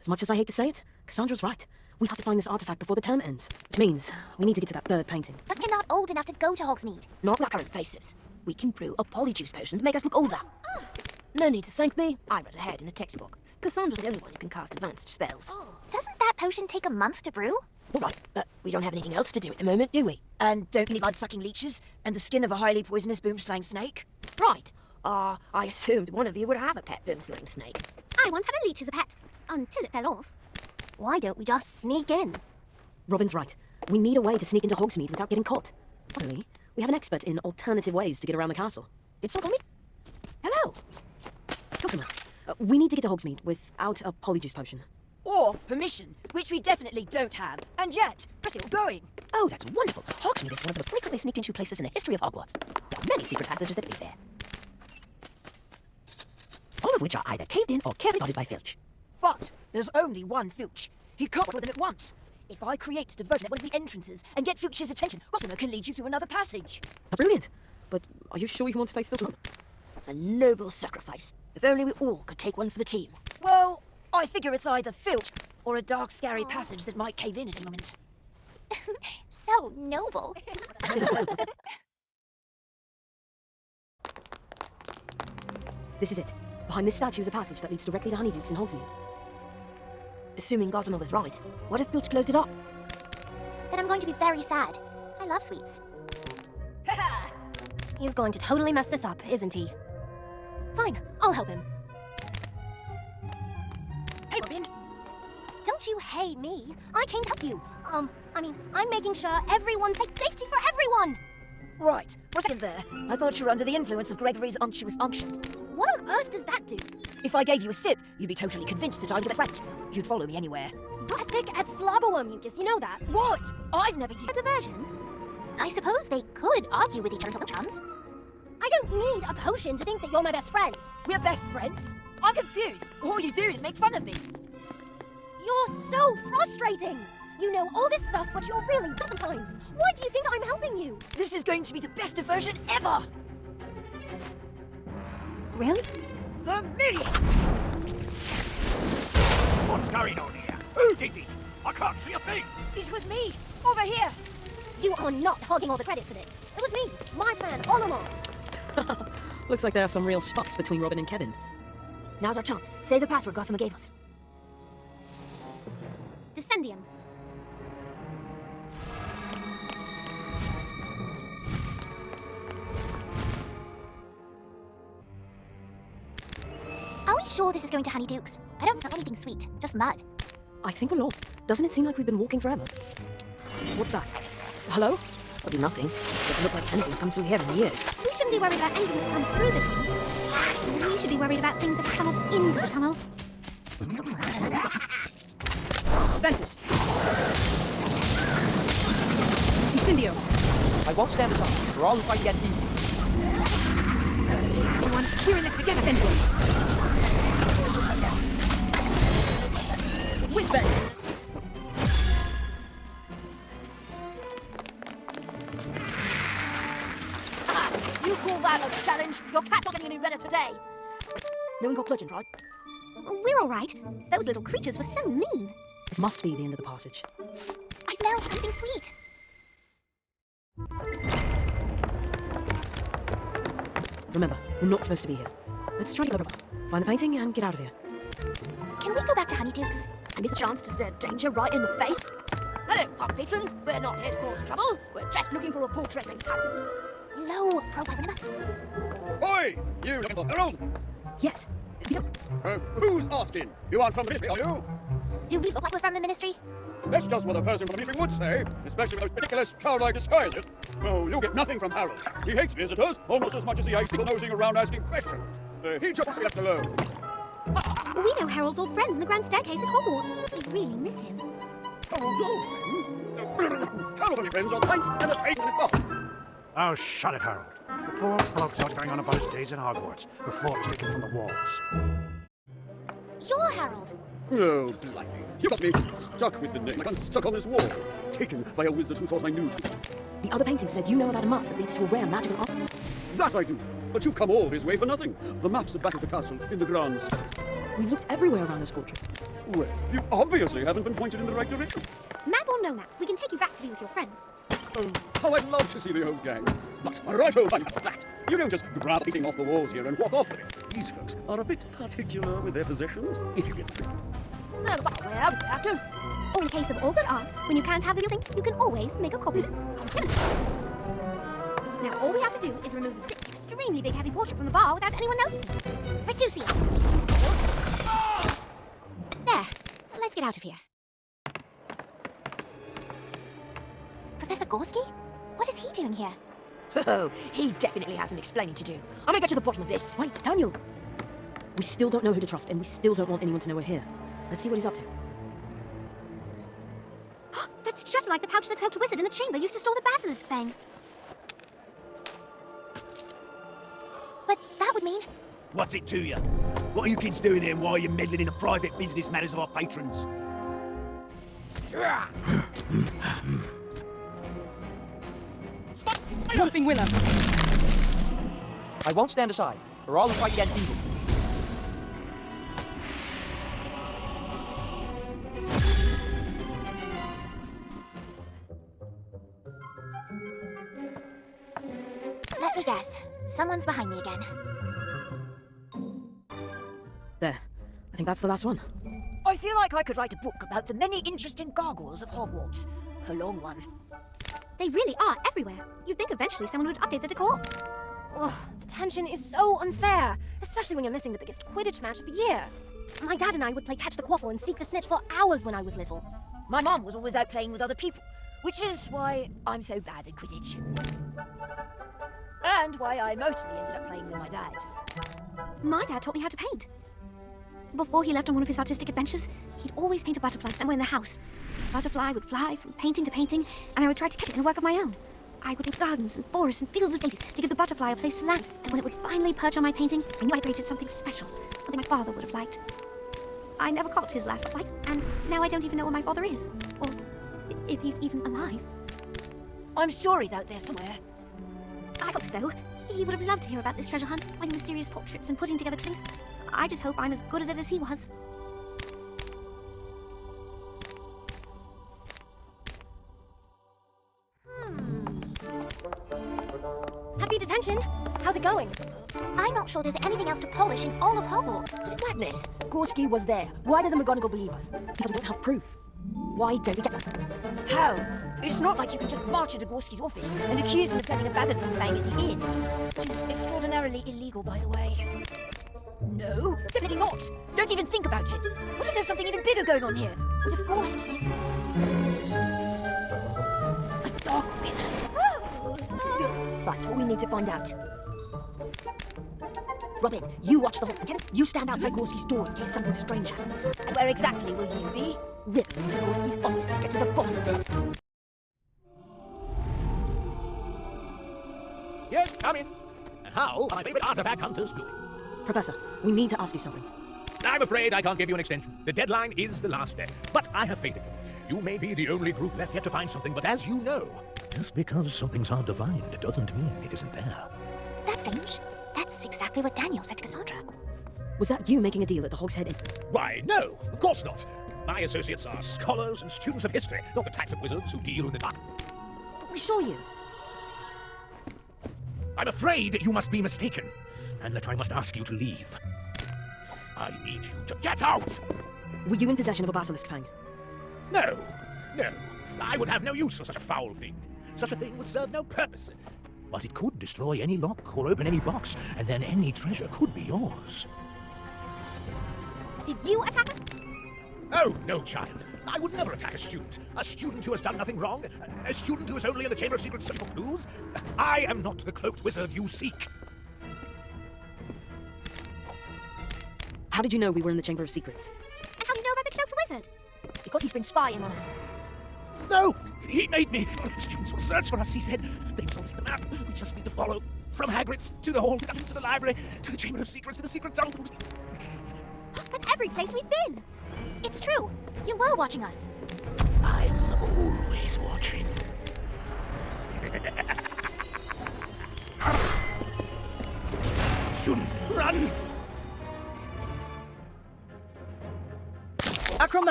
As much as I hate to say it, Cassandra's right. We have to find this artifact before the term ends. Which means we need to get to that third painting. But we're not old enough to go to Hogsmeade. Not with our current faces. We can brew a polyjuice potion to make us look older. No need to thank me. I read ahead in the textbook. Cassandra's the only one who can cast advanced spells. Doesn't that potion take a month to brew? All right, but we don't have anything else to do at the moment, do we? And don't we need blood-sucking leeches and the skin of a highly poisonous boomslang snake? Right. I assumed one of you would have a pet boomslang snake. I once had a leech as a pet, until it fell off. Why don't we just sneak in? Robin's right. We need a way to sneak into Hogsmeade without getting caught. Luckily, we have an expert in alternative ways to get around the castle. Did someone call me? Hello. Customer, we need to get to Hogsmeade without a polyjuice potion. Or permission, which we definitely don't have. And yet, we're still going. Oh, that's wonderful. Hogsmeade is one of the most frequently sneaked into places in the history of Hogwarts. There are many secret passages that lead there. All of which are either caved in or carefully guarded by Filch. But there's only one Filch. He can't work with them at once. If I create a diversion at one of the entrances and get Filch's attention, Gossamer can lead you through another passage. Brilliant. But are you sure you want to face Filch alone? A noble sacrifice. If only we all could take one for the team. Well, I figure it's either Filch or a dark, scary passage that might cave in at any moment. So noble. This is it. Behind this statue is a passage that leads directly to Honeydukes in Hogsmeade. Assuming Gossamer was right, what if Filch closed it up? Then I'm going to be very sad. I love sweets. He's going to totally mess this up, isn't he? Fine, I'll help him. Hey, Robin. Don't you hey me. I came to help you. I'm making sure everyone's safe. Safety for everyone! Right, for a second there, I thought you were under the influence of Gregory's unctuous unction. What on earth does that do? If I gave you a sip, you'd be totally convinced that I was your best friend. You'd follow me anywhere. You're as thick as flobberworm mucus, you know that. What? I've never A used... diversion? I suppose they could argue with each other until chums. I don't need a potion to think that you're my best friend. We're best friends? I'm confused. All you do is make fun of me. You're so frustrating! You know all this stuff, but you're really dumb sometimes. Why do you think I'm helping you? This is going to be the best diversion ever! Really? Vermilius! What's going on here? Who did this? I can't see a thing! It was me! Over here! You are not hogging all the credit for this. It was me, my plan, all along. Looks like there are some real spots between Robin and Kevin. Now's our chance. Say the password Gossamer gave us. Descendium. Are we sure this is going to Honeydukes? I don't smell anything sweet, just mud. I think we're lost. Doesn't it seem like we've been walking forever? What's that? Hello? It'll be nothing. Doesn't look like anything's come through here in years. We shouldn't be worried about anything that's come through the tunnel. We should be worried about things that have tunneled into the tunnel. Ventus! Incendio! I won't stand aside. For all the fight gets even. Everyone, we're in this together, Sentinel! Whizbangs! You call that a challenge? Your cat's not getting any redder today! No one got bludgeoned, right? We're all right. Those little creatures were so mean. This must be the end of the passage. I smell something sweet. Remember, we're not supposed to be here. Let's try to get over. Find the painting and get out of here. Can we go back to Honeydukes? And miss a chance to stare danger right in the face? Hello, pub patrons. We're not here to cause trouble. We're just looking for a portrait and cap. Low profile, remember? Oi! You looking for Harold? Yes. Yeah. Who's asking? You aren't from the ministry, are you? Do we look like we're from the ministry? That's just what a person from the ministry would say, especially with those ridiculous childlike disguises. Oh, you get nothing from Harold. He hates visitors almost as much as he hates people nosing around asking questions. He just wants to be left alone. We know Harold's old friends in the grand staircase at Hogwarts. We really miss him. Harold's old friends? Harold's only friends are pints and a taste in his pocket. Oh, shut it, Harold. The poor bloke's out going on about his days at Hogwarts before taken from the walls. You're Harold. Oh, blimey. You got me stuck with the name like I'm stuck on this wall. Taken by a wizard who thought I knew. The other painting said you know about a map that leads to a rare magical artifact. That I do. But you've come all this way for nothing. The map's at the back of the castle, in the grounds. We've looked everywhere around those portraits. Well, you obviously haven't been pointed in the right direction. Map or no map, we can take you back to be with your friends. Oh, how I'd love to see the old gang. But righto about that. You don't just grab anything off the walls here and walk off with it. These folks are a bit particular with their possessions, if you get the drift. No, fuck, we're out if we have to. Or in case of all good art, when you can't have the real thing, you can always make a copy of it. Now all we have to do is remove this extremely big heavy portrait from the bar without anyone noticing. Reducio! There. Let's get out of here. Professor Gorski? What is he doing here? Oh, he definitely has some explaining to do. I'm gonna get to the bottom of this. Wait, Daniel! We still don't know who to trust, and we still don't want anyone to know we're here. Let's see what he's up to. That's just like the pouch the cloaked wizard in the chamber used to store the basilisk thing. But that would mean... What's it to you? What are you kids doing here and why are you meddling in the private business matters of our patrons? Nothing winner! I won't stand aside, for all who fight against evil. Let me guess. Someone's behind me again. There. I think that's the last one. I feel like I could write a book about the many interesting gargoyles of Hogwarts. A long one. They really are everywhere. You'd think eventually someone would update the decor. Ugh, detention is so unfair, especially when you're missing the biggest Quidditch match of the year. My dad and I would play catch the quaffle and seek the snitch for hours when I was little. My mum was always out playing with other people, which is why I'm so bad at Quidditch. And why I mostly ended up playing with my dad. My dad taught me how to paint. Before he left on one of his artistic adventures, he'd always paint a butterfly somewhere in the house. The butterfly would fly from painting to painting, and I would try to catch it in a work of my own. I would paint gardens and forests and fields of daisies to give the butterfly a place to land, and when it would finally perch on my painting, I knew I'd created something special, something my father would have liked. I never caught his last flight, and now I don't even know where my father is, or if he's even alive. I'm sure he's out there somewhere. I hope so. He would have loved to hear about this treasure hunt, finding mysterious portraits and putting together clues. I just hope I'm as good at it as he was. Happy detention! How's it going? I'm not sure there's anything else to polish in all of Hogwarts. Just madness. Gorski was there. Why doesn't McGonagall believe us? Because we don't have proof. Why don't we get some? How? It's not like you can just march into Gorski's office and accuse him of selling a basilisk thing at the inn. Which is extraordinarily illegal, by the way. No, definitely not. Don't even think about it. What if there's something even bigger going on here? What if Gorski's a dark wizard? That's what we need to find out. Robin, you watch the hall. Okay? You stand outside Gorski's door in case something strange happens. Where exactly will you be? Ripping into Gorski's office to get to the bottom of this. Yes, come in. And how are my favorite artifact hunters doing? Professor, we need to ask you something. I'm afraid I can't give you an extension. The deadline is the last day. But I have faith in you. You may be the only group left yet to find something, but as you know, just because something's hard to find doesn't mean it isn't there. That's strange. That's exactly what Daniel said to Cassandra. Was that you making a deal at the Hogshead Inn? Why, no, of course not. My associates are scholars and students of history, not the types of wizards who deal in the dark. But we saw you. I'm afraid you must be mistaken, and that I must ask you to leave. I need you to get out! Were you in possession of a basilisk fang? No, no. I would have no use for such a foul thing. Such a thing would serve no purpose. But it could destroy any lock or open any box, and then any treasure could be yours. Did you attack us? Oh, no, child. I would never attack a student. A student who has done nothing wrong. A student who is only in the Chamber of Secrets searching for clues. I am not the cloaked wizard you seek. How did you know we were in the Chamber of Secrets? And how do you know about the cloaked wizard? Because he's been spying on us. No! He made me! One of the students will search for us, he said. They've sorted the map. We just need to follow. From Hagrid's, to the hall, to the library, to the Chamber of Secrets, to the Secret Tunnel. That's every place we've been. It's true. You were watching us. I'm always watching. Students, run!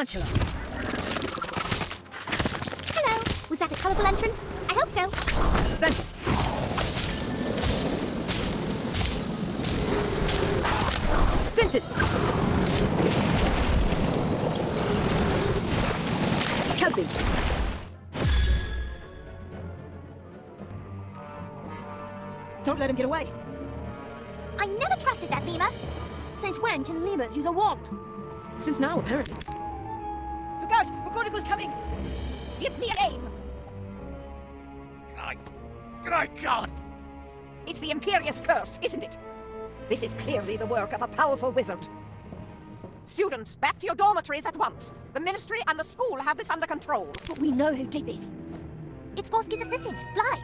Tarantula. Hello. Was that a colourful entrance? I hope so. Ventus. Ventus. Kelby. Don't let him get away. I never trusted that lemur. Since when can lemurs use a wand? Since now, apparently. Look out! McGonagall's coming! Give me a name! I can't! It's the Imperious Curse, isn't it? This is clearly the work of a powerful wizard. Students, back to your dormitories at once. The Ministry and the school have this under control. But we know who did this. It's Gorski's assistant, Bly.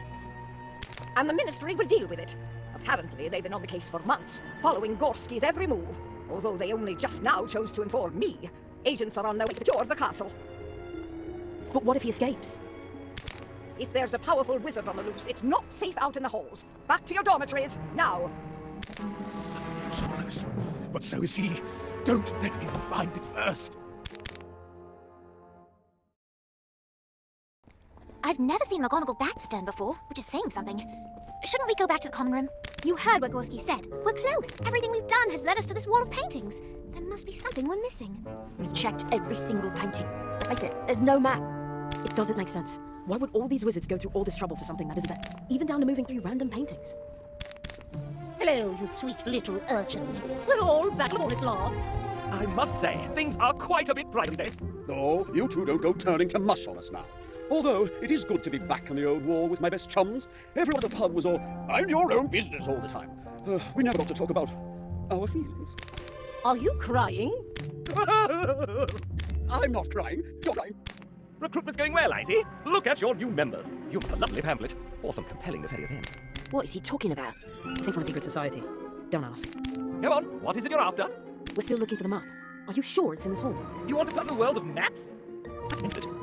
And the Ministry will deal with it. Apparently, they've been on the case for months, following Gorski's every move. Although they only just now chose to inform me. Agents are on their way to secure the castle. But what if he escapes? If there's a powerful wizard on the loose, it's not safe out in the halls. Back to your dormitories, now. So close. But so is he. Don't let him find it first. I've never seen McGonagall that stern before, which is saying something. Shouldn't we go back to the common room? You heard what Gorski said. We're close. Everything we've done has led us to this wall of paintings. There must be something we're missing. We checked every single painting. Let's face it, there's no map. It doesn't make sense. Why would all these wizards go through all this trouble for something that isn't there? Even down to moving through random paintings. Hello, you sweet little urchins. We're all back at last. I must say, things are quite a bit brighter these days. Oh, you two don't go turning to mush on us now. Although, it is good to be back on the old wall with my best chums. Everyone at the pub was all, mind your own business all the time. We never got to talk about our feelings. Are you crying? I'm not crying. You're crying. Recruitment's going well, I see. Look at your new members. You've a lovely pamphlet. Or some compelling nefarious end. What is he talking about? He thinks we're a secret society. Don't ask. Go on, what is it you're after? We're still looking for the map. Are you sure it's in this hall? You want to puzzle the world of maps?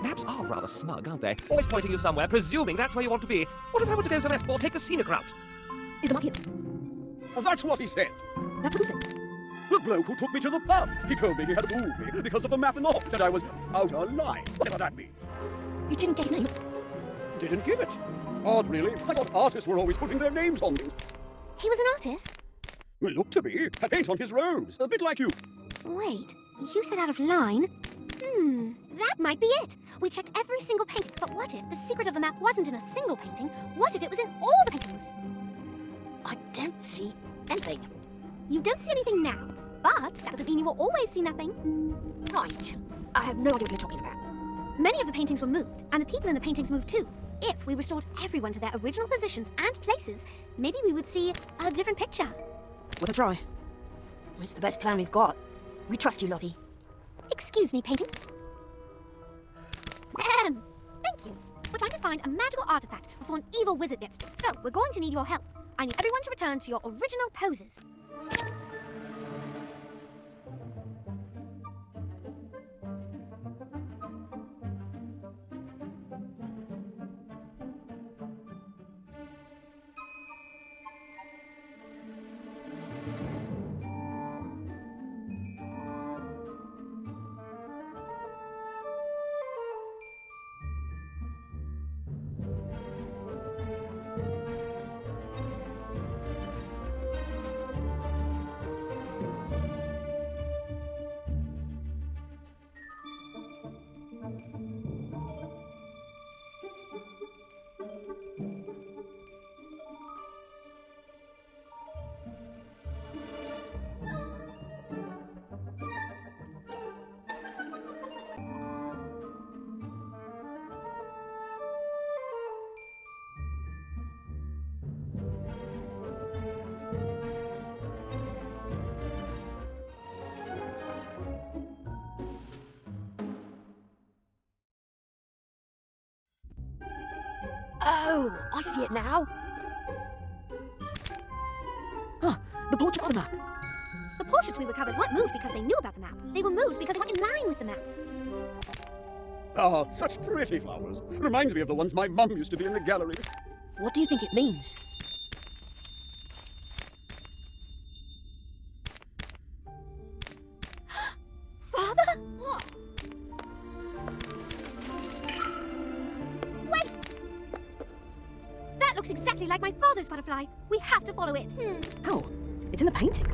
Maps are rather smug, aren't they? Always pointing you somewhere, presuming that's where you want to be. What if I were to go somewhere else? Or take the scenic route? Is the map here? Oh, that's what he said. That's what he said. The bloke who took me to the pub. He told me he had to move me because of the map in the hall. Said I was out of line. Whatever that means. You didn't get his name? Didn't give it. Odd, really. I thought artists were always putting their names on things. He was an artist? Well, looked to be. Had paint on his robes. A bit like you. Wait, you said out of line? That might be it. We checked every single painting, but what if the secret of the map wasn't in a single painting? What if it was in all the paintings? I don't see anything. You don't see anything now, but that doesn't mean you will always see nothing. Right. I have no idea what you're talking about. Many of the paintings were moved, and the people in the paintings moved too. If we restored everyone to their original positions and places, maybe we would see a different picture. Worth a try. It's the best plan we've got. We trust you, Lottie. Excuse me, paintings. Thank you. We're trying to find a magical artifact before an evil wizard gets to it. So, we're going to need your help. I need everyone to return to your original poses. Oh, I see it now. Huh, the portrait on the map. The portraits we recovered weren't moved because they knew about the map. They were moved because they weren't in line with the map. Ah, such pretty flowers. Reminds me of the ones my mum used to be in the gallery. What do you think it means? Father? What? like my father's butterfly. We have to follow it. How? It's in the painting.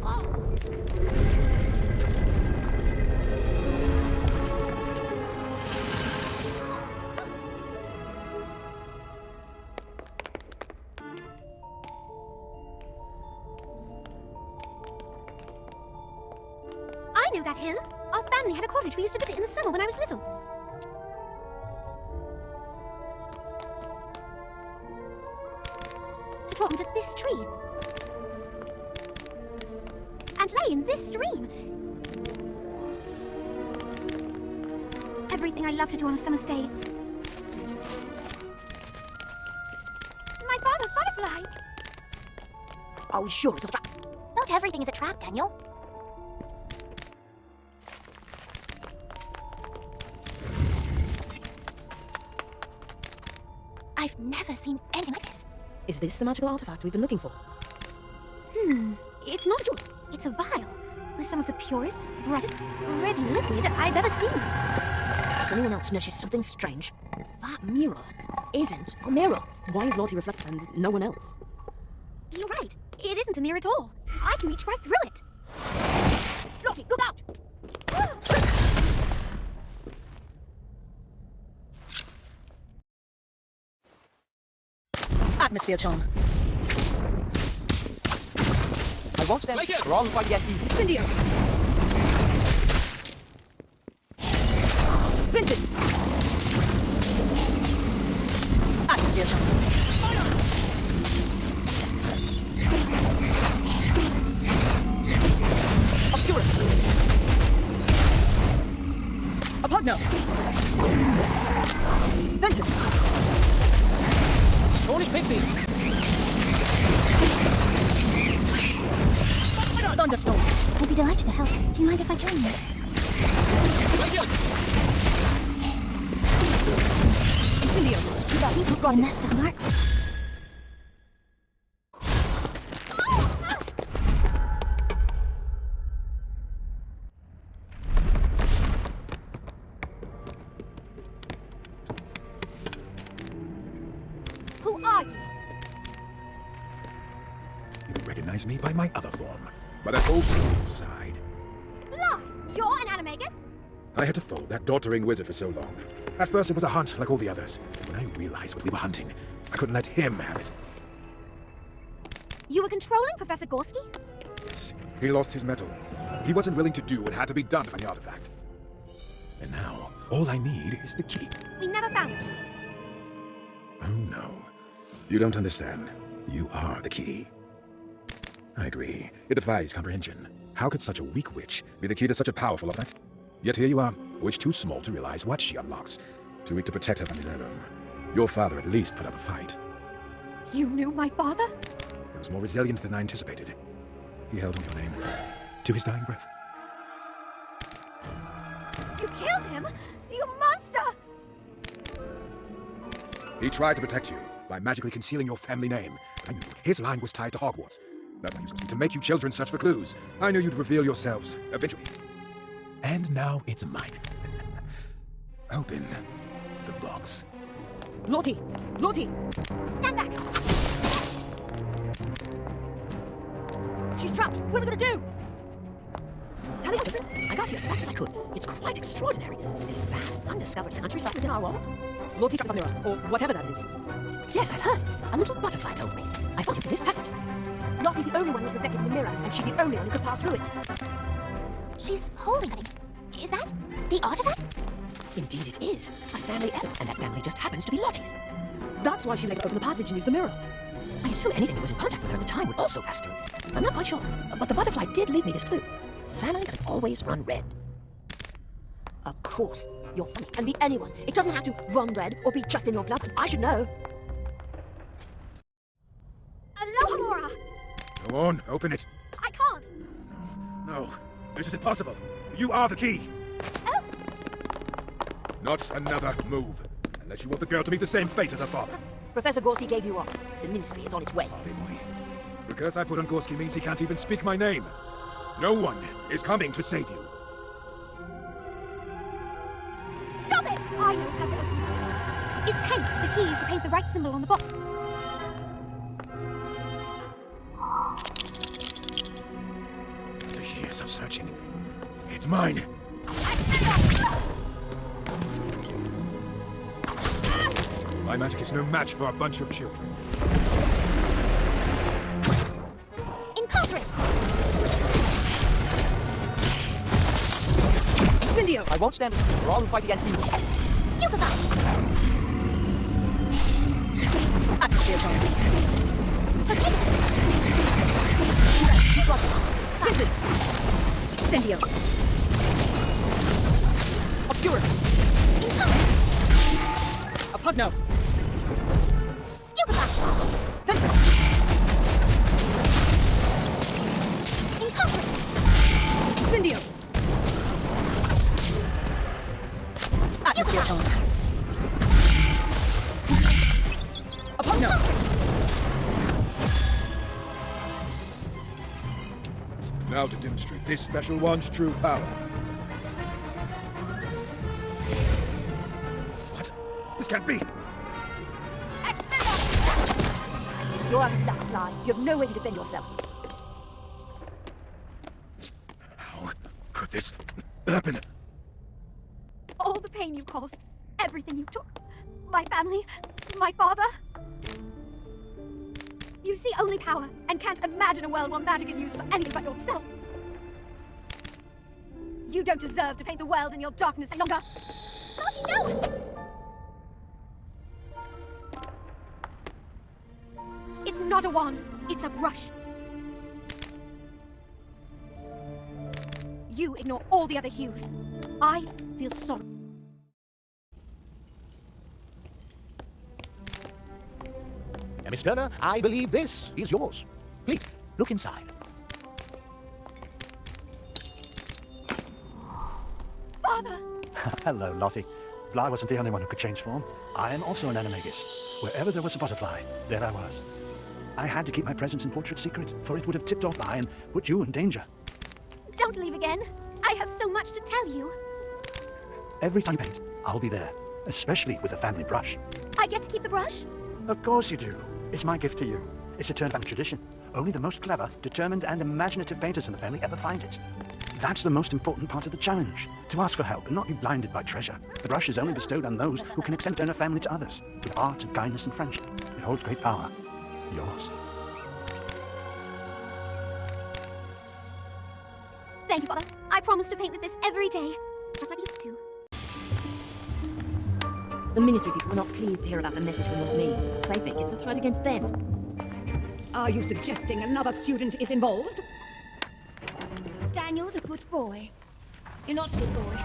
I know that hill. Our family had a cottage we used to visit in the summer when I was little. To drop into this tree. And lay in this stream. It's everything I love to do on a summer's day. My father's butterfly. Are we sure it's not a trap? Not everything is a trap, Daniel. I've never seen anything like this. Is this the magical artifact we've been looking for? It's not a jewel. It's a vial with some of the purest, brightest red liquid I've ever seen. Does anyone else notice something strange? That mirror isn't a mirror. Why is Lottie reflecting and no one else? You're right. It isn't a mirror at all. I can reach right through it. Lottie, look out! Atmosphere charm. I watched them wrong by Yeti. Incendio! Ventus! Atmosphere charm. Obscurus! Apugno! Ventus! Cornish Pixie. Thunderstorm! We'll be delighted to help. Do you mind if I join you? Incendio! This is a nest of narcos. Who are you? You would recognize me by my other form, by that old side. Lie! You're an animagus? I had to follow that doddering wizard for so long. At first it was a hunt like all the others. When I realized what we were hunting, I couldn't let him have it. You were controlling Professor Gorski? Yes, he lost his mettle. He wasn't willing to do what had to be done to find the artifact. And now, all I need is the key. We never found it. Oh no. You don't understand. You are the key. I agree. It defies comprehension. How could such a weak witch be the key to such a powerful event? Yet here you are, a witch too small to realize what she unlocks. Too weak to protect her family's heirloom. Your father at least put up a fight. You knew my father? He was more resilient than I anticipated. He held on your name to his dying breath. You killed him? You monster! He tried to protect you by magically concealing your family name. I knew his line was tied to Hogwarts. That's why he was to make you children search for clues. I knew you'd reveal yourselves eventually. And now it's mine. Open the box. Lottie! Lottie! Stand back! She's trapped. What are we gonna do? Tell you what, I got here as fast as I could. It's quite extraordinary. This vast, undiscovered countryside within our walls. Lottie trapped the mirror, or whatever that is. Yes, I've heard. A little butterfly told me. I followed into this passage. Lottie's the only one who's reflected in the mirror, and she's the only one who could pass through it. She's holding something. Is that the artifact? Indeed it is. A family heirloom, and that family just happens to be Lottie's. That's why she was able to open the passage and use the mirror. I assume anything that was in contact with her at the time would also pass through. I'm not quite sure, but the butterfly did leave me this clue. Family doesn't always run red. Of course. You're funny. Can be anyone. It doesn't have to run red or be just in your blood. I should know. Alohomora! Go on, open it. I can't! No, this is impossible. You are the key. Oh! Not another move. Unless you want the girl to meet the same fate as her father. Professor Gorski gave you up. The ministry is on its way. Hey boy. The curse I put on Gorski means he can't even speak my name. No one is coming to save you. Stop it! I know how to open the box. It's paint. The key is to paint the right symbol on the box. searching. It's mine. My magic is no match for a bunch of children. Incarcerus! Incendio! I won't stand for all who fight against evil. Stupefy! Atmosphere charge. Potato! Fences! Incendio! Obscurus! Incarcerus! A pugno! Stupefy! Ventus! Incarcerus! Incendio! Atmosphere charge. A pugno! Now to demonstrate this special one's true power. What? This can't be! You're out of luck, Bly. You have no way to defend yourself. How could this happen? All the pain you caused, everything you took, my family, my father. You see only power and can't imagine a world where magic is used for anything but yourself. You don't deserve to paint the world in your darkness any longer. Marty, no! It's not a wand, it's a brush. You ignore all the other hues. I feel sorry. Now, Miss Turner, I believe this is yours. Please, look inside. Father! Hello, Lottie. Bly wasn't the only one who could change form. I am also an animagus. Wherever there was a butterfly, there I was. I had to keep my presence in portrait secret, for it would have tipped off Bly and put you in danger. Don't leave again. I have so much to tell you. Every time you paint, I'll be there, especially with a family brush. I get to keep the brush? Of course you do. It's my gift to you. It's a turn-family tradition. Only the most clever, determined, and imaginative painters in the family ever find it. That's the most important part of the challenge, to ask for help and not be blinded by treasure. The brush is only bestowed on those who can extend Turner family to others, with art and kindness and friendship. It holds great power. Yours. Thank you, Father. I promise to paint with this every day, just like I used to. The ministry people were not pleased to hear about the message from not me. They think it's a threat against them. Are you suggesting another student is involved? Daniel, the good boy. You're not a good boy.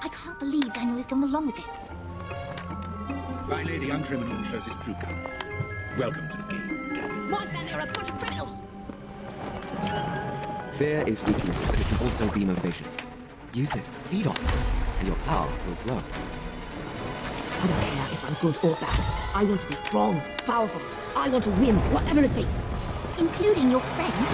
I can't believe Daniel is going along with this. Finally, the young criminal shows his true colors. Welcome to the game, Gavin. My family are a bunch of criminals! Fear is weakness, but it can also be motivation. Use it, feed on it, and your power will grow. I don't care if I'm good or bad. I want to be strong, powerful. I want to win, whatever it takes. Including your friends?